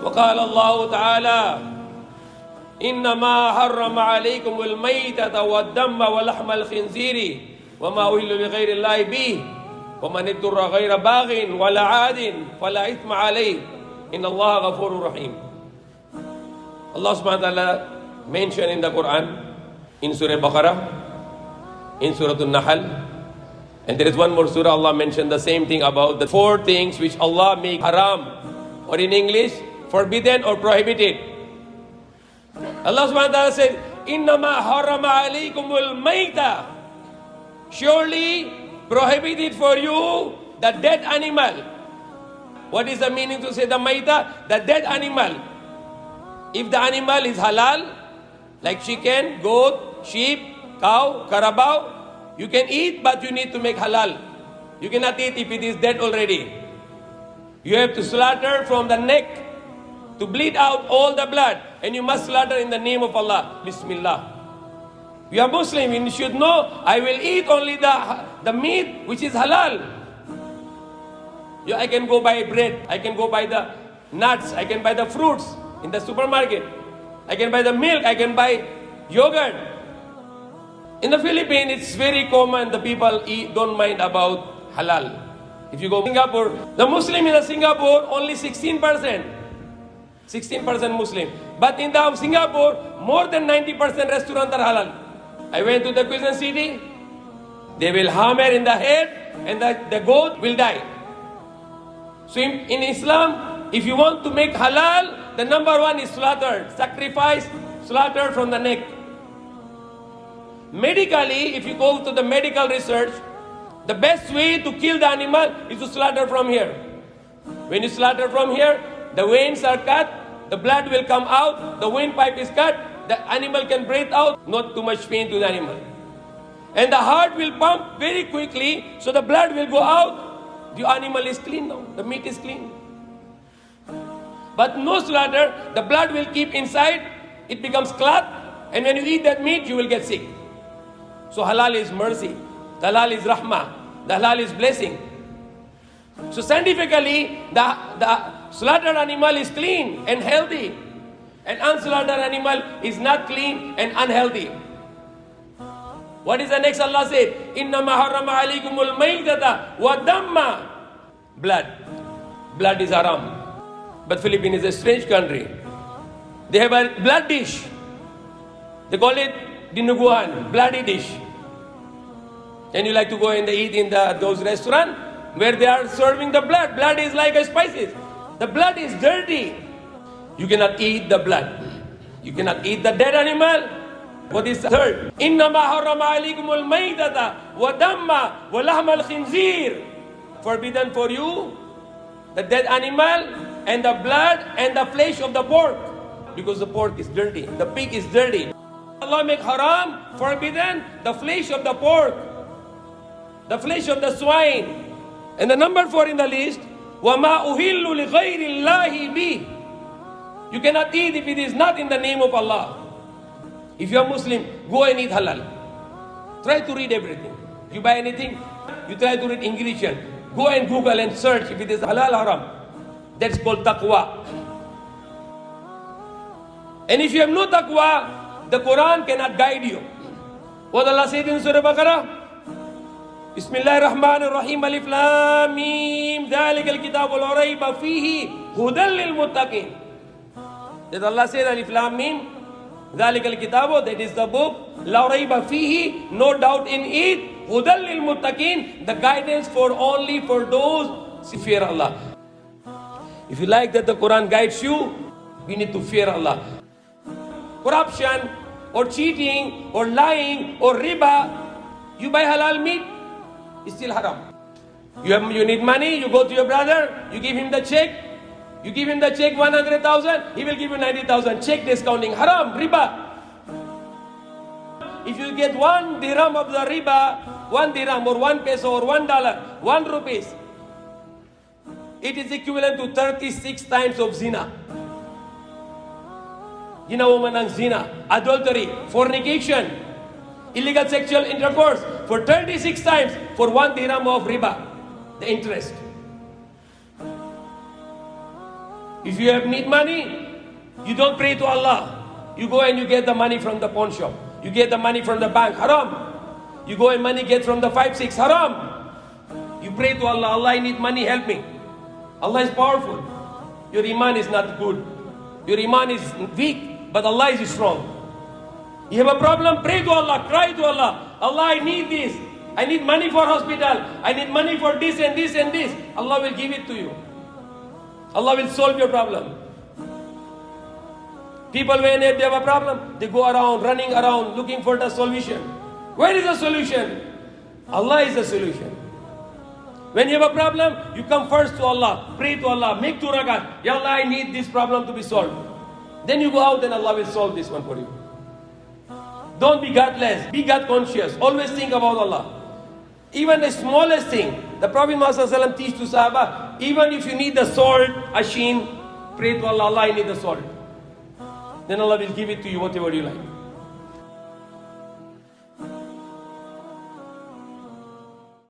وقال الله تعالى إنما حرم عليكم الميتة والدم ولحم الخنزير وما أهل لغير الله به ومن اضطر غير باغ ولا عاد فلا إثم عليه إن الله غفور رحيم. Allah subhanahu wa ta'ala mentioned in the Quran, in Surah Baqarah, in Surah An-Nahl, and there is one more surah Allah mentioned the same thing about the 4 things which Allah make haram, or in English, forbidden or prohibited. Allah subhanahu wa ta'ala said, Innama harama alaykumul mayta. Surely prohibited for you the dead animal. What is the meaning to say the mayta? The dead animal. If the animal is halal, like chicken, goat, sheep, cow, carabao, you can eat, but you need to make halal. You cannot eat if it is dead already. You have to slaughter from the neck to bleed out all the blood, and you must slaughter in the name of Allah. Bismillah. You are Muslim, you should know, I will eat only the meat which is halal. I can go buy bread, I can go buy the nuts, I can buy the fruits in the supermarket, I can buy the milk, I can buy yogurt. In the Philippines, it's very common, the people don't mind about halal. If you go to Singapore, the Muslim in Singapore, only 16% Muslim. But in the Singapore, more than 90% restaurants are halal. I went to the Quezon City, they will hammer in the head and the goat will die. So in Islam, if you want to make halal, the number 1 is slaughtered, sacrifice, slaughter from the neck. Medically, if you go to the medical research, the best way to kill the animal is to slaughter from here. When you slaughter from here, the veins are cut, the blood will come out, the windpipe is cut, the animal can breathe out, not too much pain to the animal. And the heart will pump very quickly, so the blood will go out. The animal is clean now, the meat is clean. But no slaughter, the blood will keep inside, it becomes clot, and when you eat that meat, you will get sick. So halal is mercy, the halal is rahmah, the halal is blessing. So scientifically, the slaughtered animal is clean and healthy, and unslaughtered animal is not clean and unhealthy. What is the next Allah said? Innama harama alaykumul maytata wa damma. Blood is haram. But Philippines is a strange country. They have a blood dish. They call it dinuguan, bloody dish. And you like to go and eat in those restaurants where they are serving the blood. Blood is like a spices. The blood is dirty. You cannot eat the blood. You cannot eat the dead animal. What is the third? Innama harama alaykumul maytata wa damma wa lahmal khinzir. Forbidden for you the dead animal and the blood and the flesh of the pork, because the pork is dirty, the pig is dirty. Allah make haram, forbidden, the flesh of the pork, the flesh of the swine. And the number 4 in the list, وَمَا أُهِلُّ لِغَيْرِ اللَّهِ بِهِ. You cannot eat if it is not in the name of Allah. If you are Muslim, go and eat halal. Try to read everything. You buy anything, you try to read ingredient. Go and Google and search if it is halal haram. That's called taqwa. And if you have no taqwa, the Quran cannot guide you. What Allah said in Surah Baqarah? Bismillahir Rahmanir Rahim. Alif Lam Mim. Dhalikal kitabu la rayba fihi hudan lil muttaqin. That Allah said Alif Lam Mim. Dhalikal kitabu, that is the book, la rayba fihi, no doubt in it, hudan lil muttaqin, the guidance only for those who fear Allah. If you like that the Quran guides you, you need to fear Allah. Corruption or cheating or lying or riba, you buy halal meat, it's still haram. You need money, you go to your brother, you give him the check, you give him the check 100,000, he will give you 90,000. Check discounting, haram, riba. If you get 1 dirham of the riba, 1 dirham or 1 peso or $1, 1 rupees, it is equivalent to 36 times of zina. Ginawa mo ng zina, adultery, fornication, illegal sexual intercourse for 36 times for 1 dirham of riba, the interest. If you need money, you don't pray to Allah. You go and you get the money from the pawn shop. You get the money from the bank. Haram. You go and money get from the 5-6. Haram. You pray to Allah. Allah, I need money. Help me. Allah is powerful. Your iman is not good. Your iman is weak. But Allah is strong. You have a problem? Pray to Allah. Cry to Allah. Allah, I need this. I need money for hospital. I need money for this and this and this. Allah will give it to you. Allah will solve your problem. People, when they have a problem, they go around, running around, looking for the solution. Where is the solution? Allah is the solution. When you have a problem, you come first to Allah, pray to Allah, make 2 rakat. Ya Allah, I need this problem to be solved. Then you go out and Allah will solve this one for you. Don't be godless, be God conscious. Always think about Allah. Even the smallest thing, the Prophet Muhammad teach to Sahaba, even if you need the salt, ashin, pray to Allah, Allah, I need the salt. Then Allah will give it to you, whatever you like.